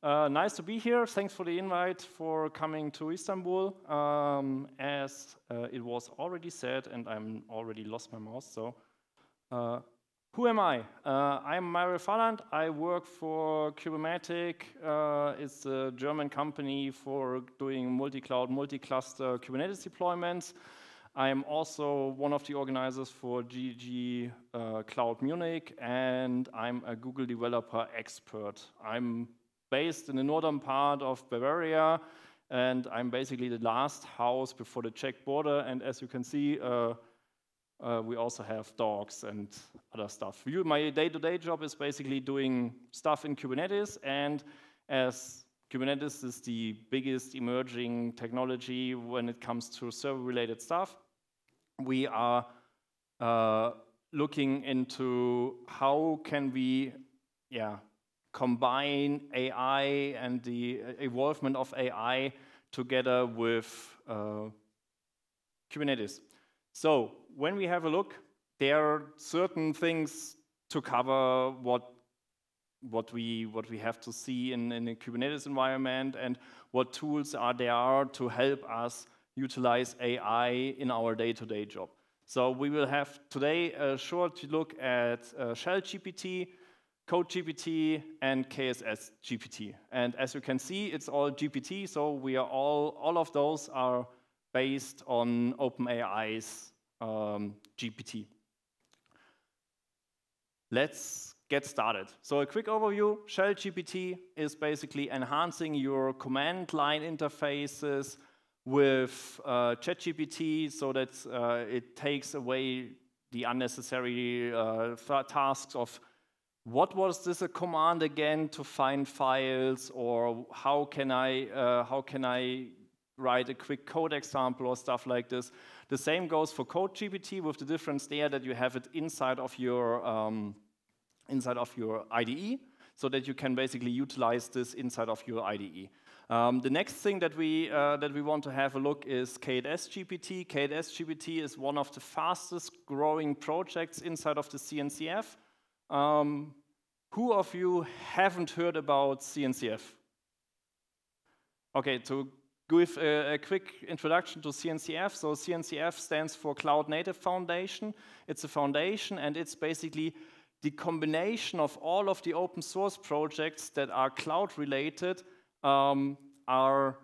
Nice to be here. Thanks for the invite for coming to Istanbul. As it was already said, and I'm already lost my mouse, so who am I? I'm Fahlandt. I work for Kubermatic. It's a German company for doing multi-cloud, multi-cluster Kubernetes deployments. I'm also one of the organizers for GG Cloud Munich, and I'm a Google developer expert. I'm based in the northern part of Bavaria, and I'm basically the last house before the Czech border. And as you can see, we also have dogs and other stuff. My day-to-day job is basically doing stuff in Kubernetes, and as Kubernetes is the biggest emerging technology when it comes to server-related stuff, we are looking into how can we combine AI and the evolvement of AI together with Kubernetes. So when we have a look, there are certain things to cover what we have to see in a Kubernetes environment and what tools there are to help us utilize AI in our day-to-day job. So we will have today a short look at Shell GPT, Code GPT, and KSS GPT. And as you can see, it's all GPT, so we are all of those are based on OpenAI's GPT. Let's get started. So a quick overview, Shell GPT is basically enhancing your command line interfaces with ChatGPT so that it takes away the unnecessary tasks of what was this a command again to find files, or how can I write a quick code example or stuff like this. The same goes for Code GPT, with the difference there that you have it inside of your IDE, so that you can basically utilize this inside of your IDE. The next thing that we want to have a look is KSS GPT. KSS GPT is one of the fastest growing projects inside of the CNCF. Who of you haven't heard about CNCF? Okay, to give a quick introduction to CNCF. So CNCF stands for Cloud Native Foundation. It's a foundation, and it's basically the combination of all of the open source projects that are cloud related are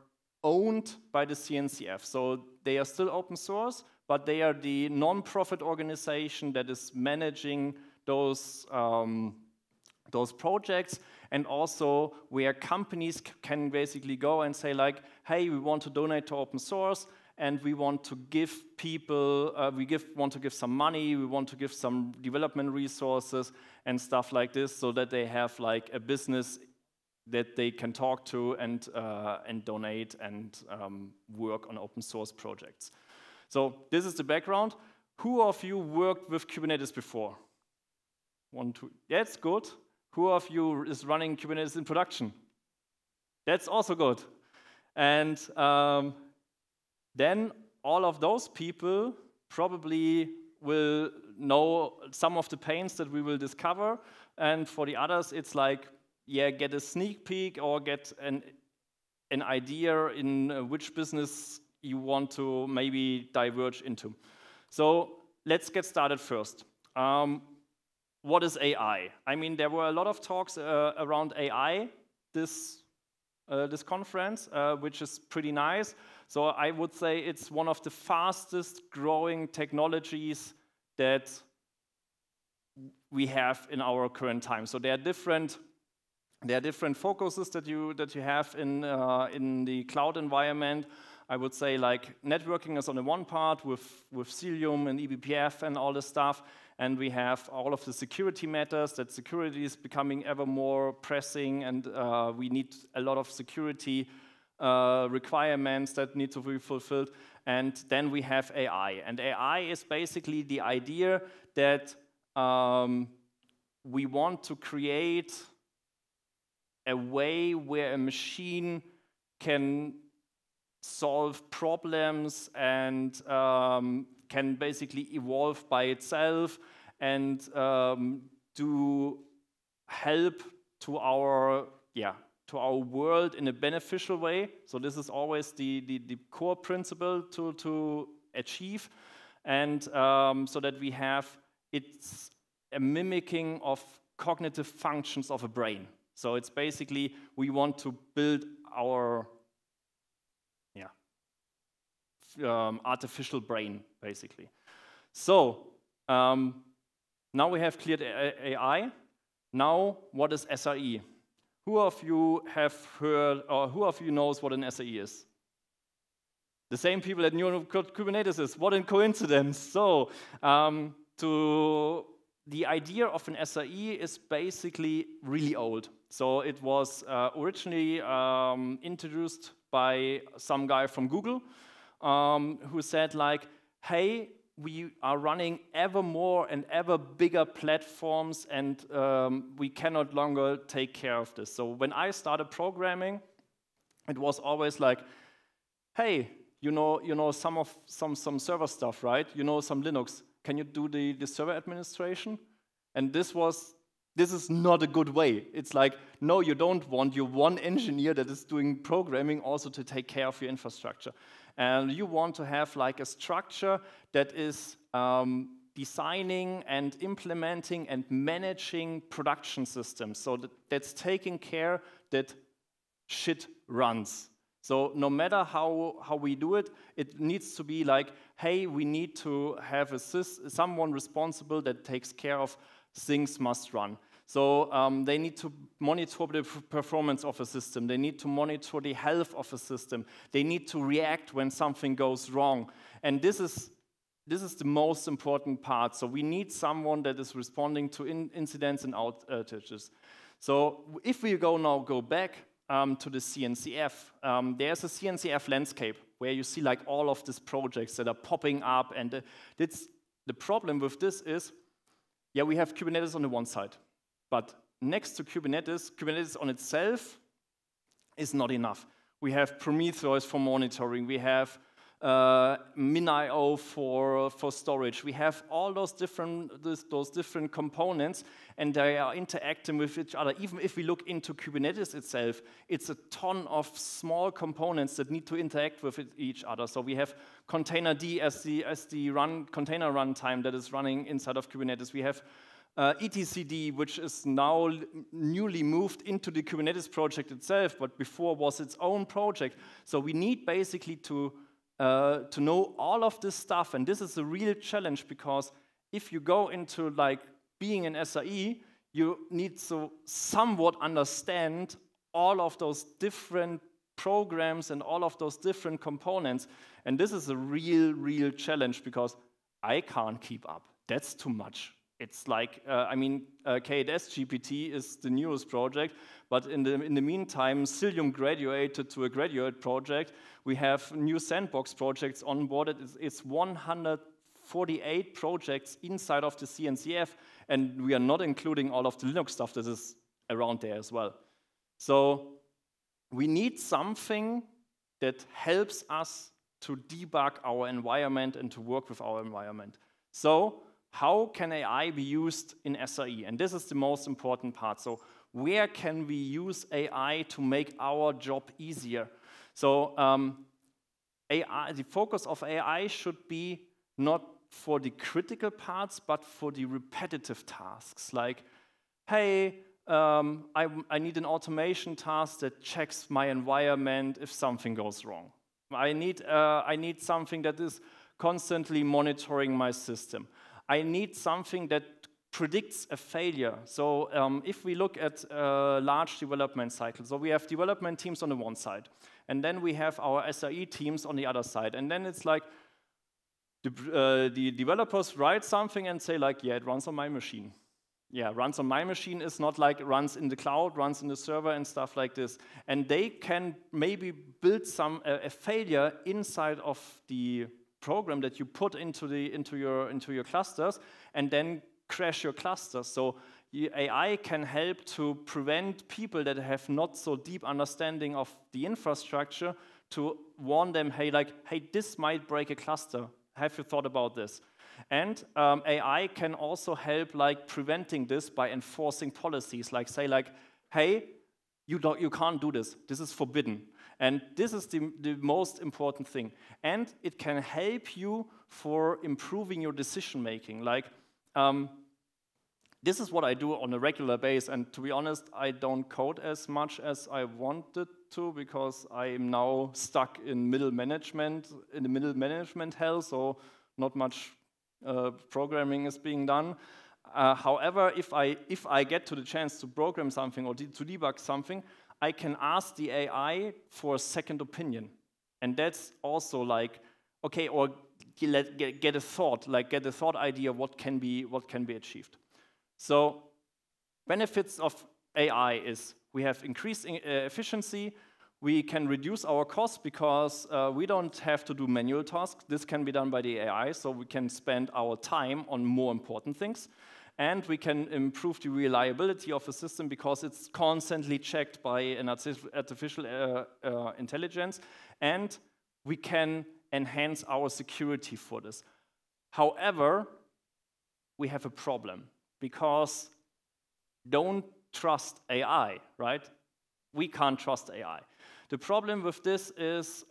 owned by the CNCF. So they are still open source, but they are the non-profit organization that is managing those projects, and also where companies can basically go and say like, hey, we want to donate to open source, and we want to give people, want to give some money, we want to give some development resources and stuff like this, so that they have like a business that they can talk to and donate and work on open source projects. So this is the background. Who of you worked with Kubernetes before? 1, 2, that's good. Who of you is running Kubernetes in production? That's also good. And then all of those people probably will know some of the pains that we will discover. And for the others, it's like, yeah, get a sneak peek or get an idea in which business you want to maybe diverge into. So let's get started first. What is AI? I mean, there were a lot of talks around AI this conference, which is pretty nice. So I would say it's one of the fastest growing technologies that we have in our current time. So there are different focuses that you have in the cloud environment. I would say like networking is on the one part with Cilium and eBPF and all this stuff. And we have all of the security matters, that security is becoming ever more pressing, and we need a lot of security requirements that need to be fulfilled. And then we have AI. And AI is basically the idea that we want to create a way where a machine can solve problems and can basically evolve by itself and do help to our to our world in a beneficial way. So this is always the core principle to achieve, and so that we have it's a mimicking of cognitive functions of a brain. So it's basically we want to build our artificial brain, basically. So now we have cleared AI. Now, what is SRE? Who of you have heard, or who of you knows what an SRE is? The same people that knew what Kubernetes is. What a coincidence. So, the idea of an SRE is basically really old. So it was originally introduced by some guy from Google who said like, hey, we are running ever more and ever bigger platforms, and we cannot longer take care of this. So when I started programming, it was always like, hey, you know some server stuff, right? You know some Linux. Can you do the server administration? And this is not a good way. It's like, no, you don't want your one engineer that is doing programming also to take care of your infrastructure. And you want to have like a structure that is designing and implementing and managing production systems. So that's taking care that shit runs. So no matter how we do it, it needs to be like, hey, we need to have someone responsible that takes care of things must run. So they need to monitor the performance of a system. They need to monitor the health of a system. They need to react when something goes wrong. And this is the most important part. So we need someone that is responding to incidents and outages. So if we go back to the CNCF, there's a CNCF landscape where you see like all of these projects that are popping up. And the problem with this is, yeah, we have Kubernetes on the one side. But next to Kubernetes, Kubernetes on itself is not enough. We have Prometheus for monitoring. We have MinIO for storage. We have all those different components, and they are interacting with each other. Even if we look into Kubernetes itself, it's a ton of small components that need to interact with each other. So we have containerd as the container runtime that is running inside of Kubernetes. We have etcd, which is now newly moved into the Kubernetes project itself, but before was its own project. So we need basically to know all of this stuff, and this is a real challenge, because if you go into like being an SRE, you need to somewhat understand all of those different programs and all of those different components, and this is a real challenge, because I can't keep up. That's too much. It's like, K8s GPT is the newest project, but in the meantime, Cilium graduated to a graduate project. We have new sandbox projects onboarded. It's 148 projects inside of the CNCF, and we are not including all of the Linux stuff that is around there as well. So we need something that helps us to debug our environment and to work with our environment. So how can AI be used in SRE? And this is the most important part. So where can we use AI to make our job easier? So the focus of AI should be not for the critical parts, but for the repetitive tasks. Like, hey, I need an automation task that checks my environment if something goes wrong. I need something that is constantly monitoring my system. I need something that predicts a failure. So if we look at large development cycles, so we have development teams on the one side, and then we have our SRE teams on the other side. And then it's like the developers write something and say like, yeah, it runs on my machine. Yeah, runs on my machine is not like runs in the cloud, runs in the server and stuff like this. And they can maybe build a failure inside of the program that you put into your clusters, and then crash your clusters. So AI can help to prevent people that have not so deep understanding of the infrastructure to warn them, hey, this might break a cluster. Have you thought about this? And AI can also help like preventing this by enforcing policies, like say like, hey, You can't do this. This is forbidden. And this is the most important thing. And it can help you for improving your decision making. Like, this is what I do on a regular basis. And to be honest, I don't code as much as I wanted to, because I am now stuck in the middle management hell. So not much programming is being done. However, if I get to the chance to program something or to debug something, I can ask the AI for a second opinion. And that's also like, okay, or get a thought idea what can be achieved. So benefits of AI is we have increased efficiency, we can reduce our costs because we don't have to do manual tasks. This can be done by the AI, so we can spend our time on more important things. And we can improve the reliability of the system because it's constantly checked by an artificial intelligence. And we can enhance our security for this. However, we have a problem because don't trust AI, right? We can't trust AI. The problem with this is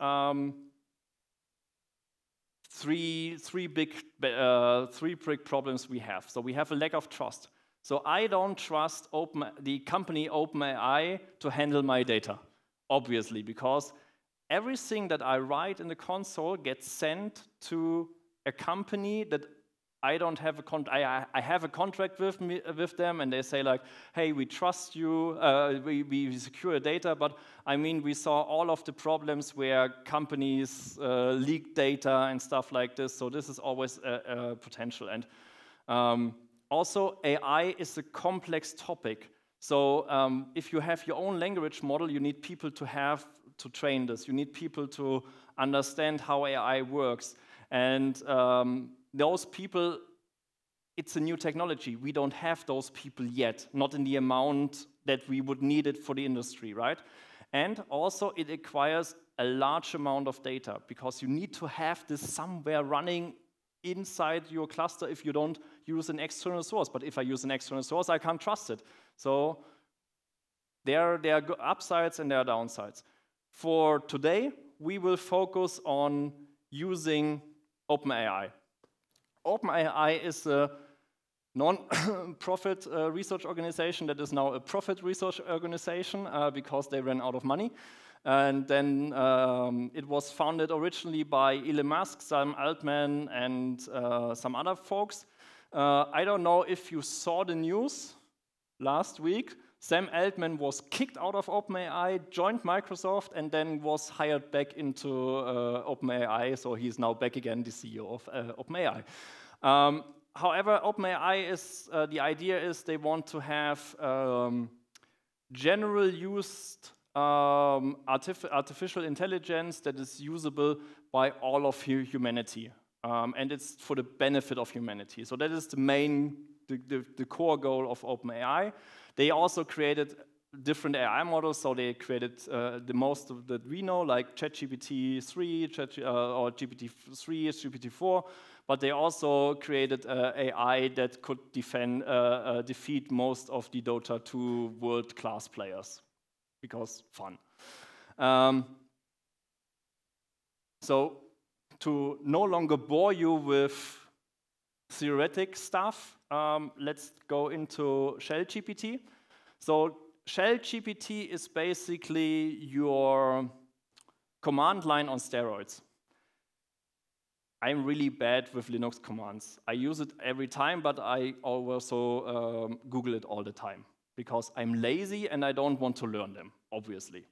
three big problems we have. So we have a lack of trust. So I don't trust the company OpenAI to handle my data, obviously, because everything that I write in the console gets sent to a company that I don't have I have a contract with them, and they say like, hey, we trust you, we secure data, but I mean, we saw all of the problems where companies leak data and stuff like this, so this is always a potential. And also, AI is a complex topic. So if you have your own language model, you need people to train this. You need people to understand how AI works. And those people, it's a new technology. We don't have those people yet, not in the amount that we would need it for the industry, right? And also it requires a large amount of data because you need to have this somewhere running inside your cluster if you don't use an external source. But if I use an external source, I can't trust it. So there are upsides and there are downsides. For today, we will focus on using OpenAI. OpenAI is a non-profit research organization that is now a profit research organization because they ran out of money. And then it was founded originally by Elon Musk, Sam Altman, and some other folks. I don't know if you saw the news last week. Sam Altman was kicked out of OpenAI, joined Microsoft, and then was hired back into OpenAI. So he's now back again, the CEO of OpenAI. However, OpenAI is, the idea is they want to have general used artificial intelligence that is usable by all of humanity. And it's for the benefit of humanity. So that is the main, the core goal of OpenAI. They also created different AI models, so they created the most of that we know, like ChatGPT-3 or GPT-3, GPT-4, but they also created AI that could defeat most of the Dota 2 world-class players, because fun. So to no longer bore you with theoretic stuff, let's go into Shell GPT. So Shell GPT is basically your command line on steroids. I'm really bad with Linux commands. I use it every time, but I also Google it all the time because I'm lazy and I don't want to learn them, obviously.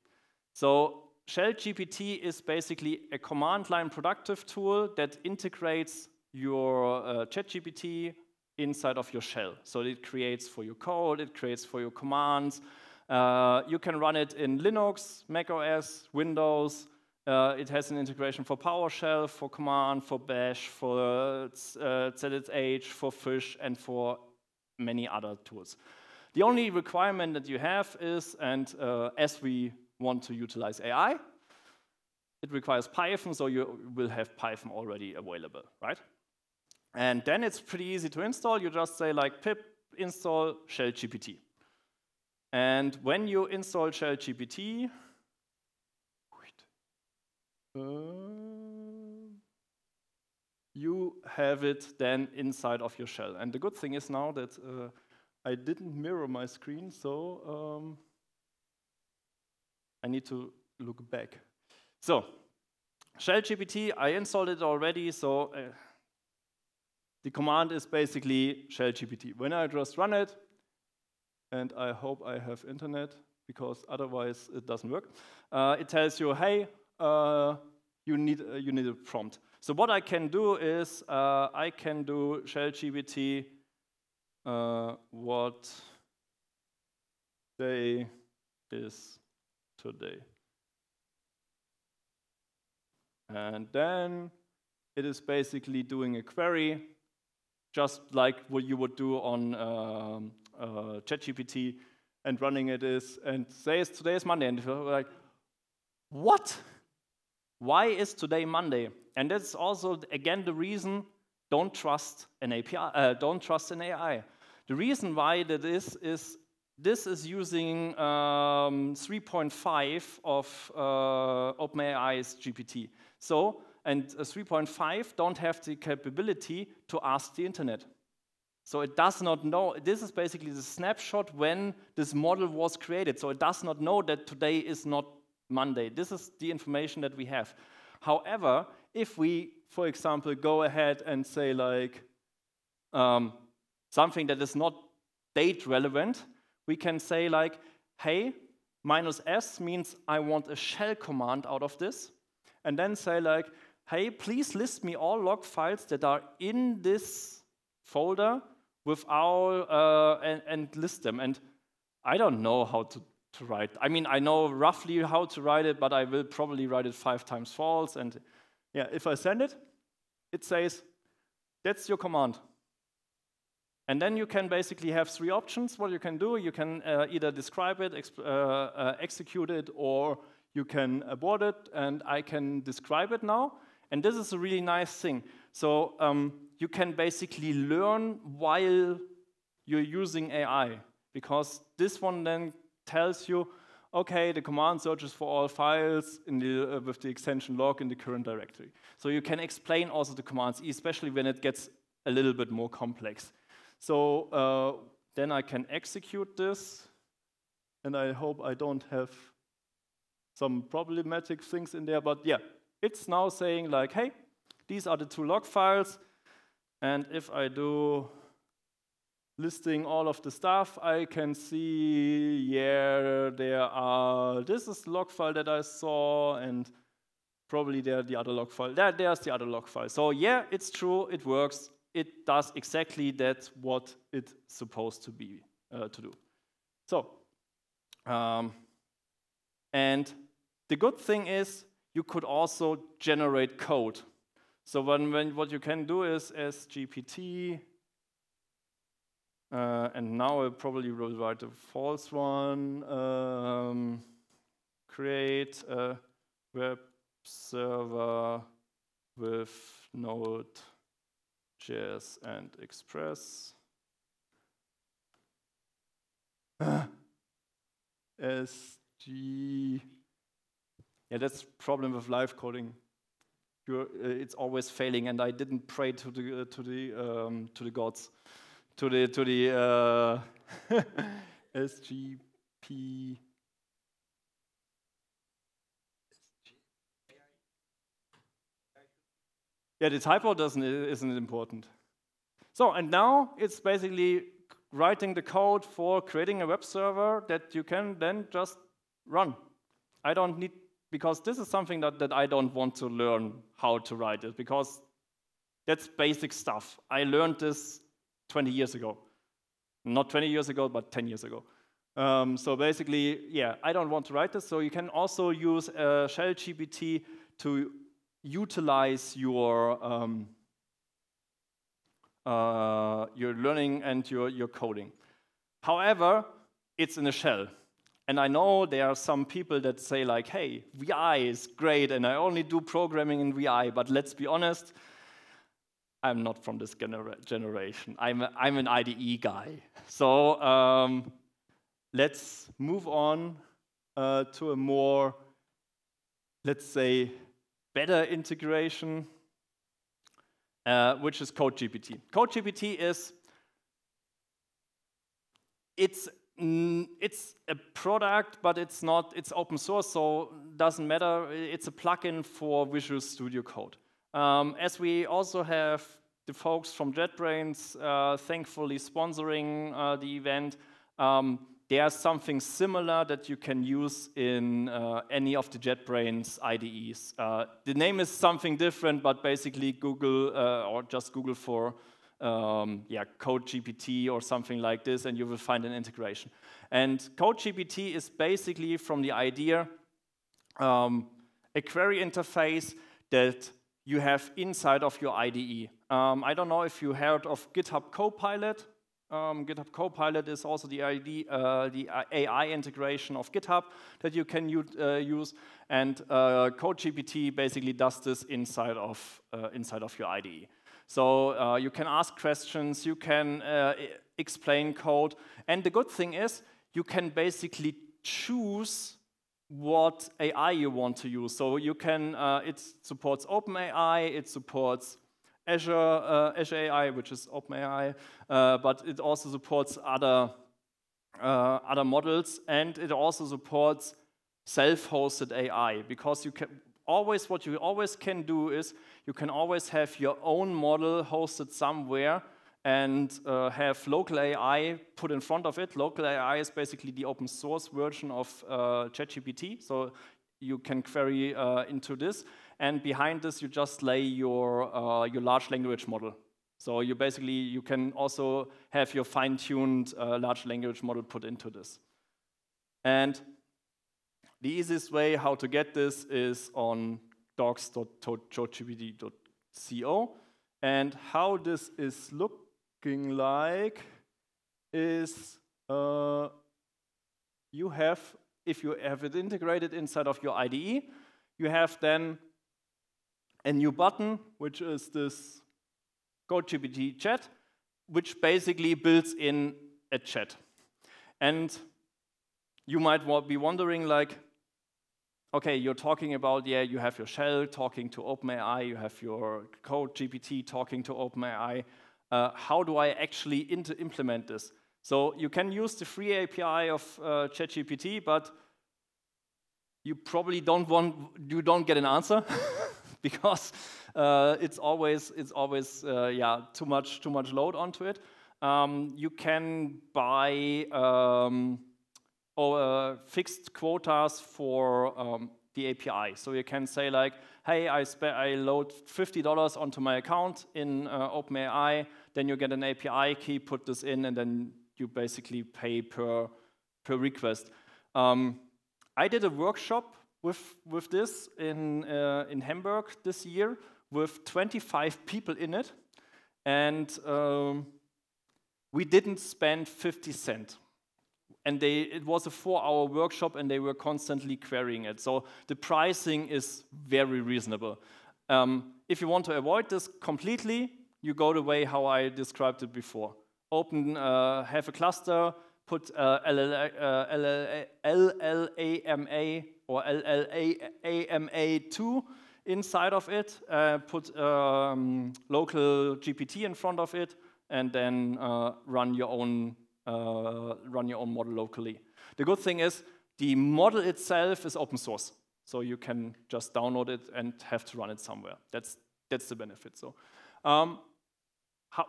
So Shell GPT is basically a command line productive tool that integrates your ChatGPT inside of your shell. So it creates for your code, it creates for your commands. You can run it in Linux, Mac OS, Windows. It has an integration for PowerShell, for Command, for Bash, for ZSH, for Fish, and for many other tools. The only requirement that you have is, and as we want to utilize AI, it requires Python, so you will have Python already available, right? And then it's pretty easy to install. You just say like pip install Shell GPT. And when you install shell GPT, you have it then inside of your shell. And the good thing is now that I didn't mirror my screen, so I need to look back. So, shell GPT, I installed it already, so the command is basically shell GPT. When I just run it, and I hope I have internet, because otherwise it doesn't work, it tells you, hey, you need a prompt. So what I can do is, I can do shell GPT, what day is today? And then it is basically doing a query, just like what you would do on ChatGPT, and running it is, and says today is Monday, and you're like, what? Why is today Monday? And that's also, again, the reason, don't trust an API, don't trust an AI. The reason why that is this is using 3.5 of OpenAI's GPT. So, and 3.5 don't have the capability to ask the internet. So it does not know, this is basically the snapshot when this model was created. So it does not know that today is not Monday. This is the information that we have. However, if we, for example, go ahead and say like something that is not date relevant, we can say like, hey, -s means I want a shell command out of this, and then say like, hey, please list me all log files that are in this folder without, and list them. And I don't know how to write. I mean, I know roughly how to write it, but I will probably write it 5 times false. And yeah, if I send it, it says, that's your command. And then you can basically have 3 options. What you can do, you can either describe it, execute it, or you can abort it, and I can describe it now. And this is a really nice thing. So you can basically learn while you're using AI, because this one then tells you, okay, the command searches for all files in the, with the extension log in the current directory. So you can explain also the commands, especially when it gets a little bit more complex. So then I can execute this, and I hope I don't have some problematic things in there, but yeah, it's now saying like, hey, these are the 2 log files, and if I do listing all of the stuff, I can see, yeah, there are, this is the log file that I saw, and probably there the other log file. There's the other log file. So yeah, it's true, it works. It does exactly that what it's supposed to be to do. So, and the good thing is you could also generate code. So when what you can do is as GPT, and now I probably will write a false one, create a web server with Node.js and Express. SG. Yeah, that's the problem with live coding. It's always failing, and I didn't pray to the gods, to the SGP. Yeah, the typo isn't important. So, and now it's basically writing the code for creating a web server that you can then just run. I don't need, because this is something that I don't want to learn how to write it, because that's basic stuff. I learned this 20 years ago. Not 20 years ago, but 10 years ago. So basically, yeah, I don't want to write this. So you can also use shell GPT to utilize your learning and your coding. However, it's in a shell. And I know there are some people that say like, hey, VI is great, and I only do programming in VI, but let's be honest, I'm not from this generation. I'm an IDE guy. So let's move on to a more, let's say, better integration, which is CodeGPT. CodeGPT is, it's a product, but it's open source, so doesn't matter. It's a plugin for Visual Studio Code. As we also have the folks from JetBrains thankfully sponsoring the event, there's something similar that you can use in any of the JetBrains IDEs. The name is something different, but basically Google, or just Google for CodeGPT or something like this, and you will find an integration. And CodeGPT is basically, from the idea, a query interface that you have inside of your IDE. I don't know if you heard of GitHub Copilot. GitHub Copilot is also the AI integration of GitHub that you can use, and CodeGPT basically does this inside of your IDE. So you can ask questions, you can explain code, and the good thing is you can basically choose what AI you want to use. So you can, it supports OpenAI, it supports Azure AI, which is OpenAI, but it also supports other models, and it also supports self-hosted AI, because you can always, what you always can do is you can always have your own model hosted somewhere and have local AI put in front of it. Local AI is basically the open source version of ChatGPT, so you can query into this, and behind this you just lay your large language model. So you can also have your fine-tuned large language model put into this. And the easiest way how to get this is on docs.codegpt.co, and how this is looking like is you have, if you have it integrated inside of your IDE, you have then a new button, which is this CodeGPT chat, which basically builds in a chat. And you might be wondering, like, okay, you're talking about, yeah, you have your shell talking to OpenAI, you have your CodeGPT talking to OpenAI. How do I actually implement this? So you can use the free API of ChatGPT, but you probably don't get an answer because it's always too much load onto it. You can buy fixed quotas for the API. So you can say like, hey, I load $50 onto my account in OpenAI, then you get an API key, put this in, and then you basically pay per request. I did a workshop with this in Hamburg this year with 25 people in it, and we didn't spend 50 cents. And it was a 4-hour workshop, and they were constantly querying it. So the pricing is very reasonable. If you want to avoid this completely, you go the way how I described it before. Have a cluster, put LLAMA or LLAMA2 inside of it, put local GPT in front of it, and then run your own model locally. The good thing is the model itself is open source, so you can just download it and have to run it somewhere. That's the benefit. So,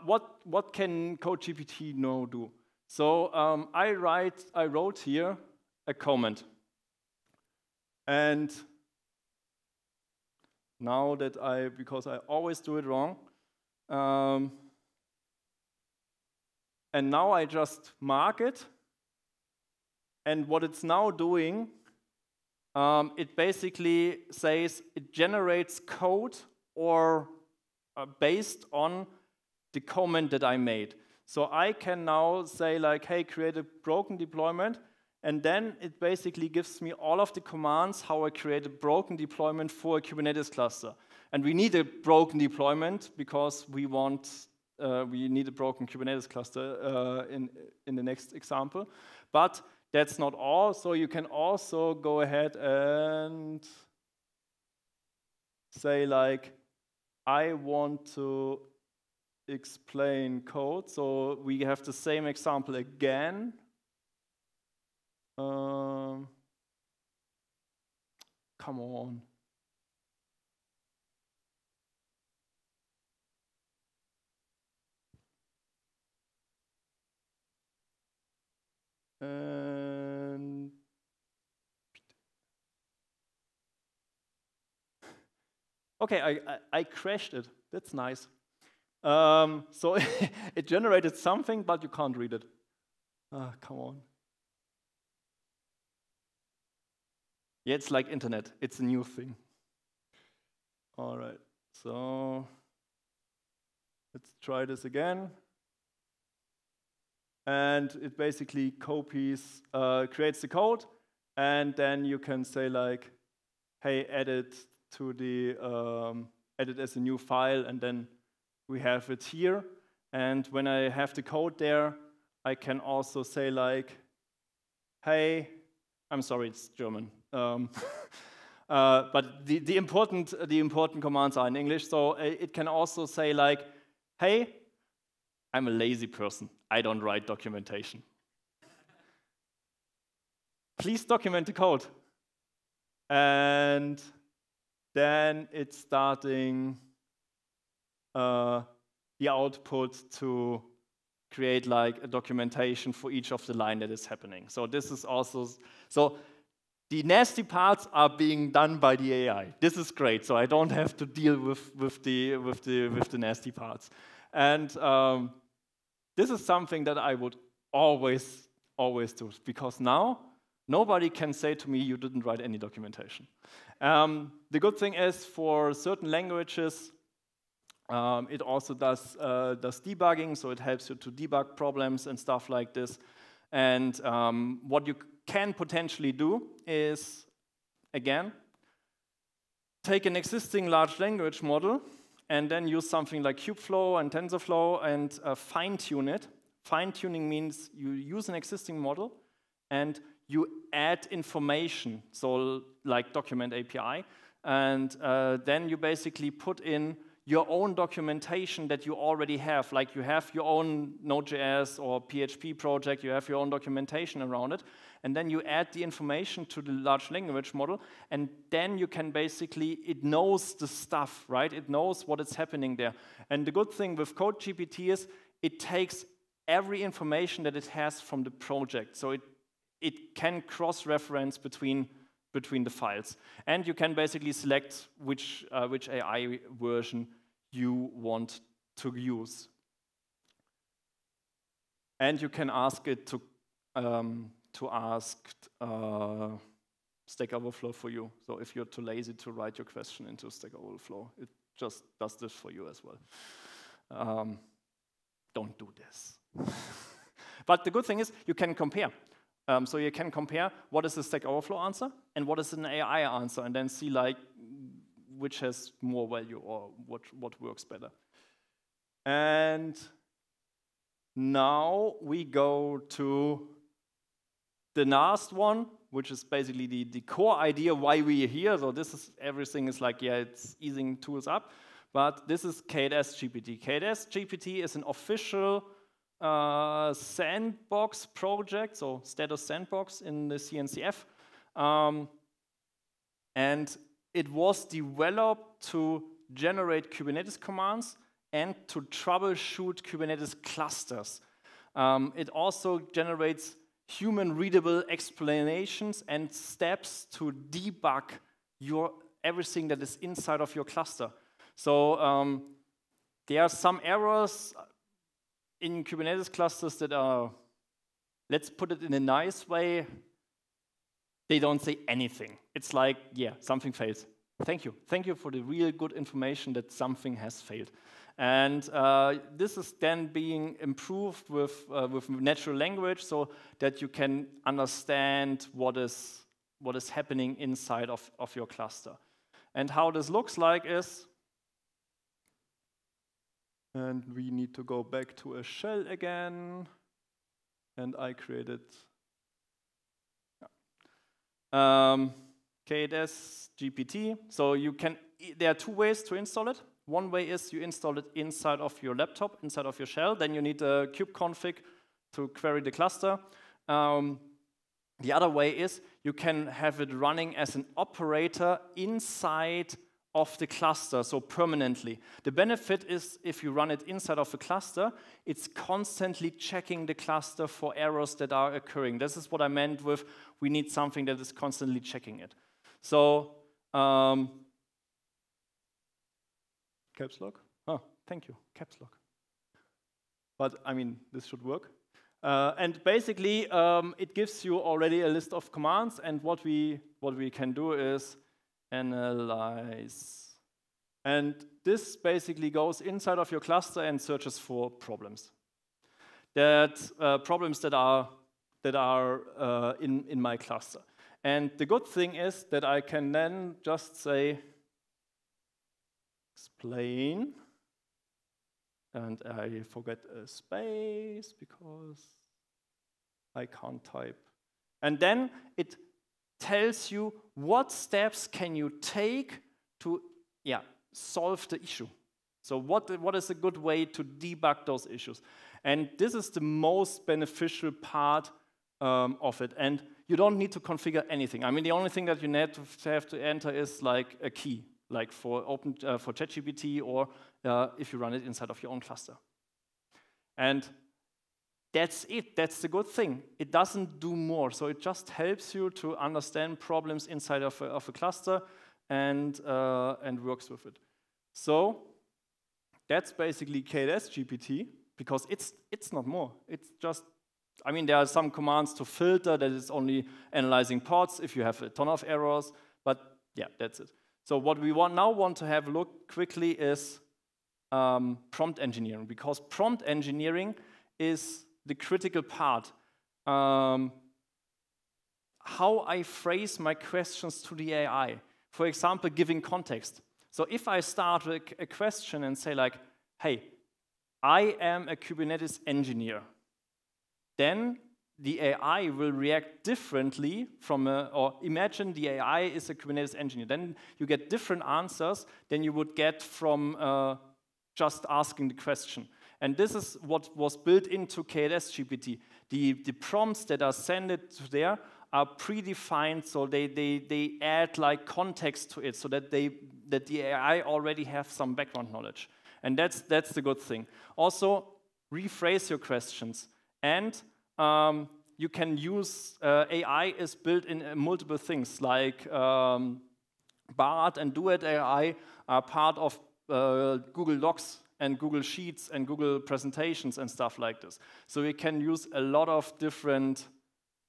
what can CodeGPT now do? So I wrote here a comment, and now that because I always do it wrong. And now I just mark it, and what it's now doing, it basically says it generates code or based on the comment that I made. So I can now say like, hey, create a broken deployment, and then it basically gives me all of the commands how I create a broken deployment for a Kubernetes cluster. And we need a broken deployment because we need a broken Kubernetes cluster in the next example. But that's not all. So you can also go ahead and say like, I want to explain code. So we have the same example again. Come on. And okay, I crashed it. That's nice. So it generated something, but you can't read it. Come on. Yeah, it's like internet. It's a new thing. All right, so let's try this again. And it basically copies, creates the code, and then you can say like, hey, add it to the, add it as a new file, and then we have it here. And when I have the code there, I can also say like, hey, I'm sorry, it's German. But the important commands are in English. So it can also say like, hey, I'm a lazy person. I don't write documentation. Please document the code. And then it's starting the output to create like a documentation for each of the line that is happening. So this is also, so the nasty parts are being done by the AI. This is great. So I don't have to deal with the nasty parts. And this is something that I would always do, because now nobody can say to me, you didn't write any documentation. The good thing is for certain languages, it also does debugging, so it helps you to debug problems and stuff like this. And what you can potentially do is, again, take an existing large language model and then use something like Kubeflow and TensorFlow and fine-tune it. Fine-tuning means you use an existing model and you add information, so like document API, and then you basically put in your own documentation that you already have, like you have your own Node.js or PHP project, you have your own documentation around it, and then you add the information to the large language model, and then you can basically, it knows the stuff, right? It knows what is happening there. And the good thing with CodeGPT is it takes every information that it has from the project, so it can cross-reference between the files. And you can basically select which AI version you want to use. And you can ask it to ask Stack Overflow for you. So if you're too lazy to write your question into Stack Overflow, it just does this for you as well. Don't do this. But the good thing is you can compare. So you can compare what is the Stack Overflow answer and what is an AI answer, and then see like which has more value or what works better. And now we go to the last one, which is basically the core idea why we are here. So this is, everything is like, yeah, it's easing tools up, but this is K8s GPT. K8s GPT is an official sandbox project, so status sandbox in the CNCF. And it was developed to generate Kubernetes commands and to troubleshoot Kubernetes clusters. It also generates human-readable explanations and steps to debug everything that is inside of your cluster. So there are some errors in Kubernetes clusters that are, let's put it in a nice way, they don't say anything. It's like, yeah, something fails. Thank you. Thank you for the real good information that something has failed. And this is then being improved with natural language so that you can understand what is happening inside of your cluster. And how this looks like is, and we need to go back to a shell again. And I created KDS GPT. So there are two ways to install it. One way is you install it inside of your laptop, inside of your shell. Then you need a kubeconfig to query the cluster. The other way is you can have it running as an operator inside of the cluster, so permanently. The benefit is if you run it inside of a cluster, it's constantly checking the cluster for errors that are occurring. This is what I meant with we need something that is constantly checking it. So, caps lock? Oh, thank you, caps lock. But I mean, this should work. And basically, it gives you already a list of commands, and what we can do is analyze. And this basically goes inside of your cluster and searches for problems. Problems that are in my cluster. And the good thing is that I can then just say explain. And I forget a space because I can't type. And then it tells you what steps can you take to solve the issue. So what is a good way to debug those issues? And this is the most beneficial part of it. And you don't need to configure anything. I mean, the only thing that you need to have to enter is like a key, like for ChatGPT, or if you run it inside of your own cluster. And that's it. That's the good thing. It doesn't do more. So it just helps you to understand problems inside of a cluster and works with it. So that's basically KDS GPT, because it's not more. It's just, I mean, there are some commands to filter that is only analyzing pods if you have a ton of errors, but yeah, that's it. So what we now want to have a look quickly is prompt engineering, because prompt engineering is the critical part. How I phrase my questions to the AI. For example, giving context. So if I start with a question and say like, hey, I am a Kubernetes engineer, then the AI will react differently or imagine the AI is a Kubernetes engineer. Then you get different answers than you would get from just asking the question. And this is what was built into KDS GPT. The prompts that are sent to there are predefined, so they add like context to it, so that the AI already have some background knowledge. And that's the good thing. Also, rephrase your questions. And you can use, AI is built in multiple things, like Bard and Duet AI are part of Google Docs and Google Sheets and Google Presentations and stuff like this. So we can use a lot of different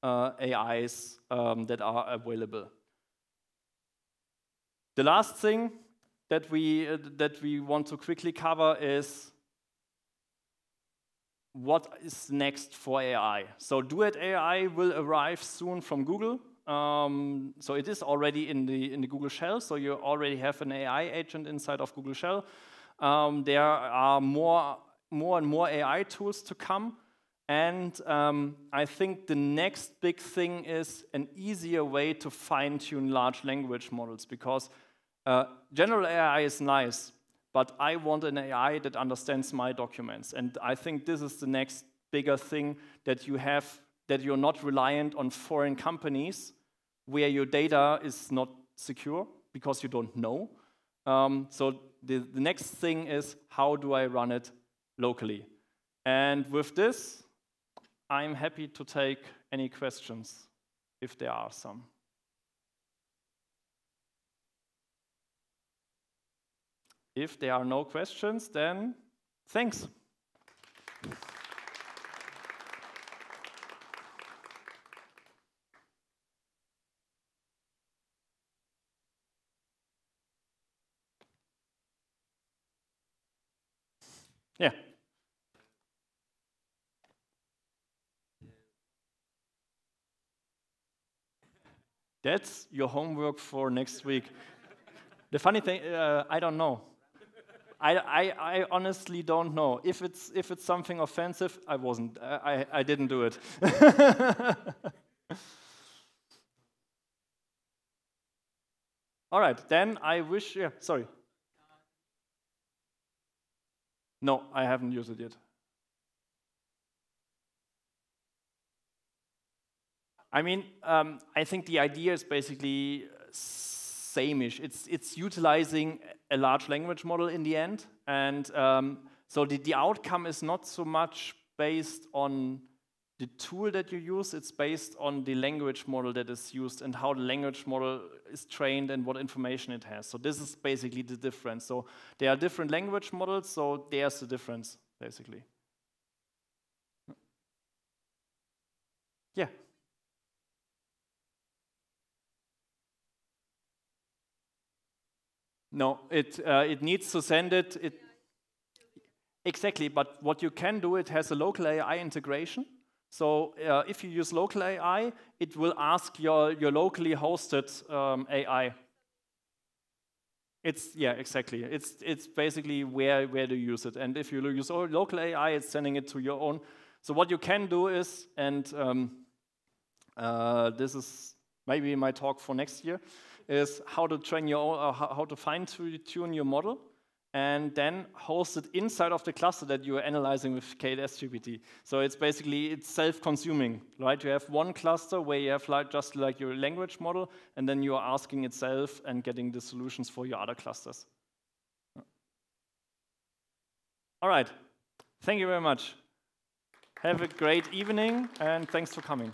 AIs that are available. The last thing that we want to quickly cover is what is next for AI. So Duet AI will arrive soon from Google. So it is already in the Google Shell. So you already have an AI agent inside of Google Shell. There are more and more AI tools to come. And I think the next big thing is an easier way to fine-tune large language models, because general AI is nice, but I want an AI that understands my documents. And I think this is the next bigger thing that you have, that you're not reliant on foreign companies where your data is not secure because you don't know. So the next thing is, how do I run it locally? And with this, I'm happy to take any questions, if there are some. If there are no questions, then thanks. Yeah. That's your homework for next week. The funny thing, I don't know. I honestly don't know. If it's something offensive, I didn't do it. All right, then I wish, yeah, sorry. No, I haven't used it yet. I mean, I think the idea is basically same-ish. It's utilizing a large language model in the end, and so the outcome is not so much based on the tool that you use, it's based on the language model that is used and how the language model is trained and what information it has. So this is basically the difference. So there are different language models, so there's the difference, basically. Yeah. No, it needs to send it. Exactly, but what you can do, it has a local AI integration. So if you use local AI, it will ask your locally hosted AI. Yeah, exactly. It's basically where do you use it, and if you use local AI, it's sending it to your own. So what you can do is, and this is maybe my talk for next year, is how to train your own, how to fine-tune your model, and then host it inside of the cluster that you are analyzing with KLS-GPT. So it's basically, it's self-consuming, right? You have one cluster where you have just like your language model, and then you are asking itself and getting the solutions for your other clusters. All right, thank you very much. Have a great evening, and thanks for coming.